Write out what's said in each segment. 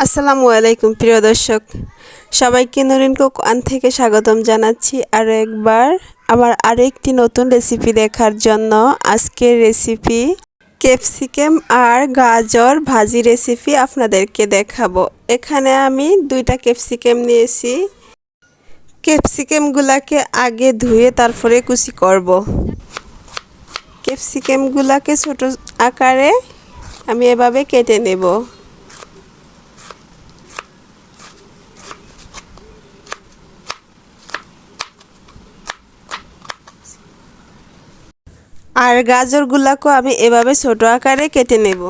আসসালামু আলাইকুম প্রিয় দর্শক, সবাইকে নরিন কুক ওয়ান থেকে স্বাগতম জানাচ্ছি আরও একবার আমার আরেকটি নতুন রেসিপি দেখার জন্য। আজকের রেসিপি ক্যাপসিকাম আর গাজর ভাজি রেসিপি আপনাদেরকে দেখাবো। এখানে আমি 2টা ক্যাপসিকাম নিয়েছি। ক্যাপসিকামগুলোকে আগে ধুয়ে তারপরে কুচি করব। ক্যাপসিকামগুলোকে ছোট আকারে আমি এভাবে কেটে নেব। আর গাজরগুলোকেও আমি এভাবে ছোট আকারে কেটে নেব।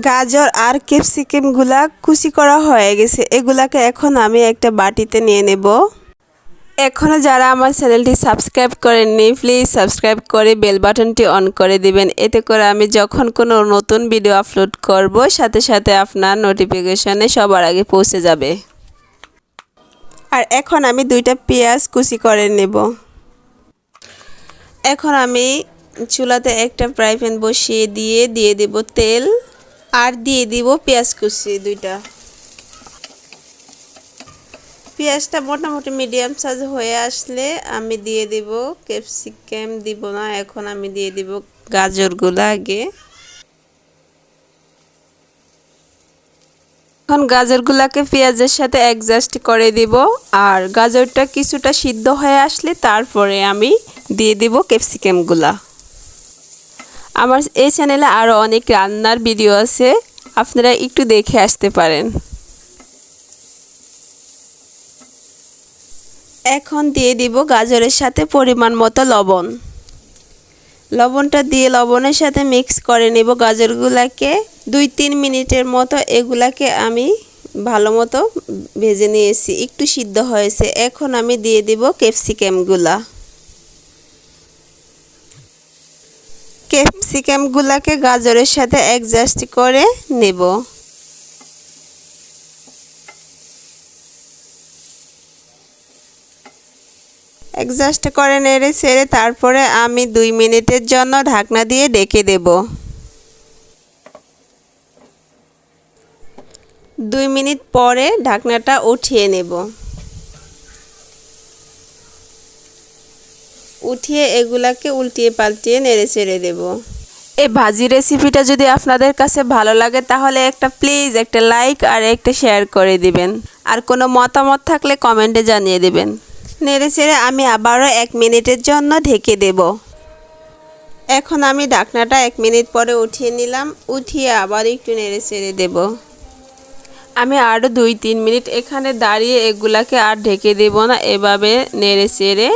গাজর আর ক্যাপসিকামগুলা কুচি করা হয়ে গেছে। এগুলাকে এখন আমি একটা বাটিতে নিয়ে নেব। এখনও যারা আমার চ্যানেলটি সাবস্ক্রাইব করেননি প্লিজ সাবস্ক্রাইব করে বেল বাটনটি অন করে দিবেন। এতে করে আমি যখন কোনো নতুন ভিডিও আপলোড করব সাথে সাথে আপনার নোটিফিকেশনে সবার আগে পৌঁছে যাবে। আর এখন আমি 2টা পেঁয়াজ কুচি করে নেব। এখন আমি চুলাতে একটা ফ্রাই প্যান বসিয়ে দিয়ে দেব তেল আর দিয়ে দিব পেঁয়াজ কুচি 2টা। পেঁয়াজটা মোটামুটি মিডিয়াম সাইজ হয়ে আসলে আমি দিয়ে দিব ক্যাপসিকাম, দিব না, এখন আমি দিয়ে দিব গাজরগুলো আগে। এখন গাজরগুলোকে পেঁয়াজের সাথে অ্যাডজাস্ট করে দিব। আর গাজরটা কিছুটা সিদ্ধ হয়ে আসলে তারপরে আমি দিয়ে দিব ক্যাপসিকামগুলা। আমার এই চ্যানেলে আরও অনেক রান্নার ভিডিও আছে, আপনারা একটু দেখে আসতে পারেন। এখন দিয়ে দিব গাজরের সাথে পরিমাণ মতো লবণ। লবণটা দিয়ে লবণের সাথে মিক্স করে নেব গাজরগুলোকে। 2-3 মিনিটের মতো এগুলাকে আমি ভালো মতো ভেজে নিয়েছি, একটু সিদ্ধ হয়েছে। এখন আমি দিয়ে দিব ক্যাপসিকামগুলা। ক্যাপসিকামগুলোকে গাজরের সাথে অ্যাডজাস্ট করে নেব। অ্যাডজাস্ট করে নেড়ে ছেড়ে তারপরে আমি 2 মিনিটের জন্য ঢাকনা দিয়ে ঢেকে দেব। 2 মিনিট পরে ঢাকনাটা উঠিয়ে নেব। উঠিয়ে এগুলাকে উল্টিয়ে পাল্টিয়ে নেড়ে ছেড়ে দেব। এই ভাজি রেসিপিটা যদি আপনাদের কাছে ভালো লাগে তাহলে প্লিজ একটা লাইক আর একটা শেয়ার করে দিবেন। আর কোনো মতামত থাকলে কমেন্টে জানিয়ে দিবেন। নেড়ে ছেড়ে আমি আবারও 1 মিনিটের জন্য ঢেকে দেব। এখন আমি ঢাকনাটা 1 মিনিট পরে উঠিয়ে নিলাম। উঠিয়ে আবার একটু নেড়ে ছেড়ে দেব। আমি আরও 2-3 মিনিট এখানে দাঁড়িয়ে এগুলাকে আর ঢেকে দেব না, এভাবে নেড়ে ছেড়ে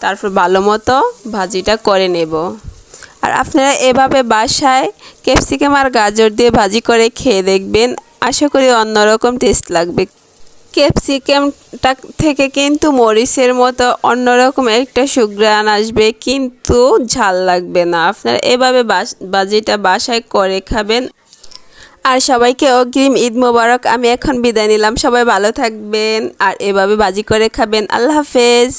তারপর ভালো মতো ভাজিটা করে নেব। আর আপনারা এভাবে বাসায় ক্যাপসিকাম আর গাজর দিয়ে ভাজি করে খেয়ে দেখবেন, আশা করি অন্যরকম টেস্ট লাগবে। ক্যাপসিকামটা থেকে কিন্তু মরিচের মতো অন্যরকম একটা সুঘ্রাণ আসবে, কিন্তু ঝাল লাগবে না। আপনারা এভাবে ভাজিটা বাসায় করে খাবেন। আর সবাইকে অগ্রিম ঈদ মোবারক। আমি এখন বিদায় নিলাম। সবাই ভালো থাকবেন আর এভাবে ভাজি করে খাবেন। আল্লাহ হাফেজ।